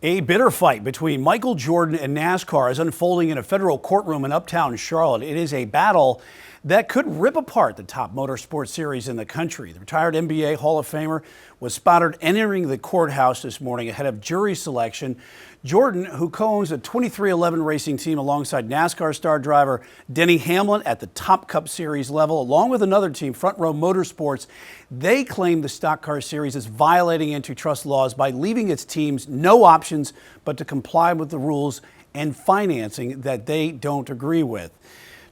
A bitter fight between Michael Jordan and NASCAR is unfolding in a federal courtroom in uptown Charlotte. It is a battle that could rip apart the top motorsport series in the country. The retired NBA Hall of Famer was spotted entering the courthouse this morning ahead of jury selection. Jordan, who co-owns a 2311 racing team alongside NASCAR star driver Denny Hamlin at the Top Cup Series level, along with another team, Front Row Motorsports, they claim the stock car series is violating antitrust laws by leaving its teams no options but to comply with the rules and financing that they don't agree with.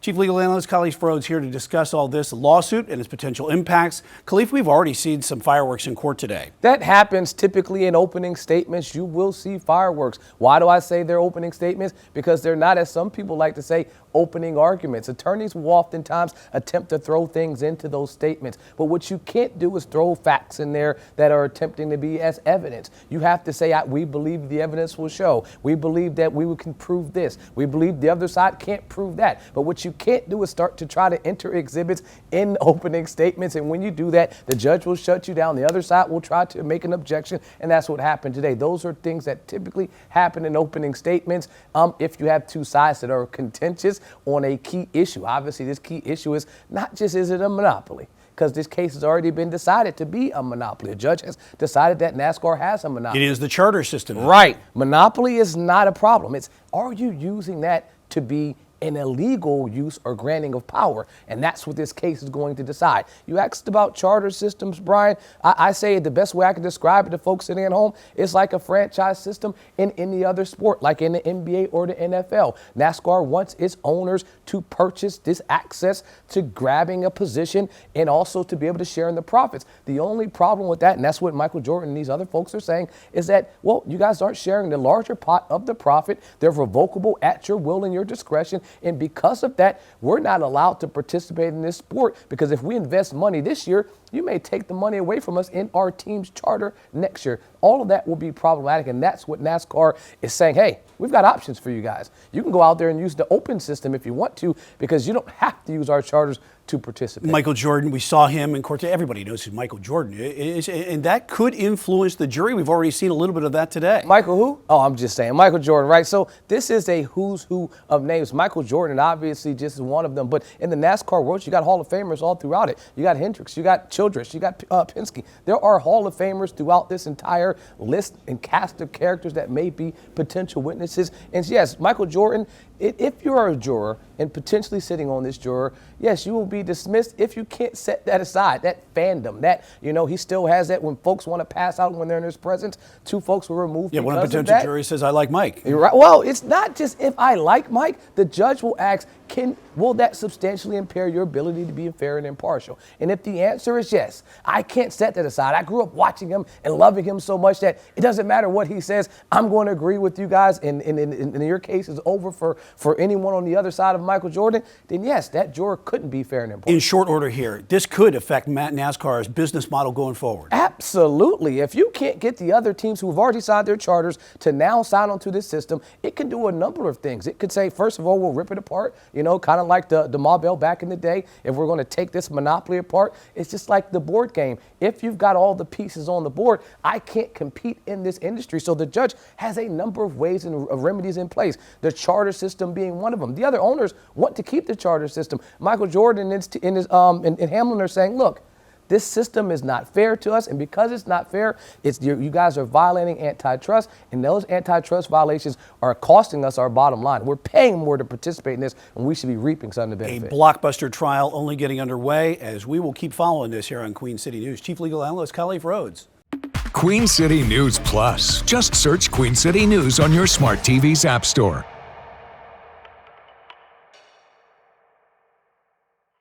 Chief Legal Analyst Khalif Rhodes here to discuss all this lawsuit and its potential impacts. Khalif, we've already seen some fireworks in court today. That happens typically in opening statements. You will see fireworks. Why do I say they're opening statements? Because they're not, as some people like to say, opening arguments. Attorneys will oftentimes attempt to throw things into those statements. But what you can't do is throw facts in there that are attempting to be as evidence. You have to say, we believe the evidence will show. We believe that we can prove this. We believe the other side can't prove that. But what you can't do is start to try to enter exhibits in opening statements. And when you do that, the judge will shut you down. The other side will try to make an objection. And that's what happened today. Those are things that typically happen in opening statements if you have two sides that are contentious on a key issue. Obviously, this key issue is not just is it a monopoly, because this case has already been decided to be a monopoly. The judge has decided that NASCAR has a monopoly. It is the charter system. Right. Monopoly is not a problem. It's, are you using that to be an illegal use or granting of power? And that's what this case is going to decide. You asked about charter systems, Brian. I say the best way I can describe it to folks sitting at home is like a franchise system in any other sport, like in the NBA or the NFL. NASCAR wants its owners to purchase this access to grabbing a position and also to be able to share in the profits. The only problem with that, and that's what Michael Jordan and these other folks are saying, is that, well, you guys aren't sharing the larger pot of the profit. They're revocable at your will and your discretion. And because of that, we're not allowed to participate in this sport, because if we invest money this year, you may take the money away from us in our team's charter next year. All of that will be problematic, and that's what NASCAR is saying. Hey, we've got options for you guys. You can go out there and use the open system if you want to, because you don't have to use our charters to participate. Michael Jordan, we saw him in court. Everybody knows who Michael Jordan is, and that could influence the jury. We've already seen a little bit of that today. Michael who? Oh, I'm just saying. Michael Jordan, right? So this is a who's who of names. Michael Jordan obviously just is one of them. But in the NASCAR world, you got Hall of Famers all throughout it. You got Hendricks, you got Childress, you got Penske. There are Hall of Famers throughout this entire list and cast of characters that may be potential witnesses. And yes, Michael Jordan, if you're a juror and potentially sitting on this juror, yes, you will be dismissed if you can't set that aside, that fandom, that, he still has that when folks want to pass out when they're in his presence. Two folks were removed because of that. One potential jury says, I like Mike. You're right. Well, it's not just if I like Mike. The judge will ask, will that substantially impair your ability to be fair and impartial? And if the answer is yes, I can't set that aside. I grew up watching him and loving him so much that it doesn't matter what he says. I'm going to agree with you guys. And your case is over for anyone on the other side of Michael Jordan. Then yes, that juror couldn't be fair and impartial. In short order here, this could affect NASCAR's business model going forward. Absolutely. If you can't get the other teams who have already signed their charters to now sign onto this system, it can do a number of things. It could say, first of all, we'll rip it apart, kind of like the Marbell back in the day. If we're going to take this monopoly apart, it's just like the board game. If you've got all the pieces on the board, I can't compete in this industry. So the judge has a number of ways and remedies in place, the charter system being one of them. The other owners want to keep the charter system. Michael Jordan and Hamlin are saying, look, this system is not fair to us, and because it's not fair, you guys are violating antitrust, and those antitrust violations are costing us our bottom line. We're paying more to participate in this, and we should be reaping some of the benefit. A blockbuster trial only getting underway, as we will keep following this here on Queen City News. Chief Legal Analyst Khalif Rhodes. Queen City News Plus. Just search Queen City News on your smart TV's app store.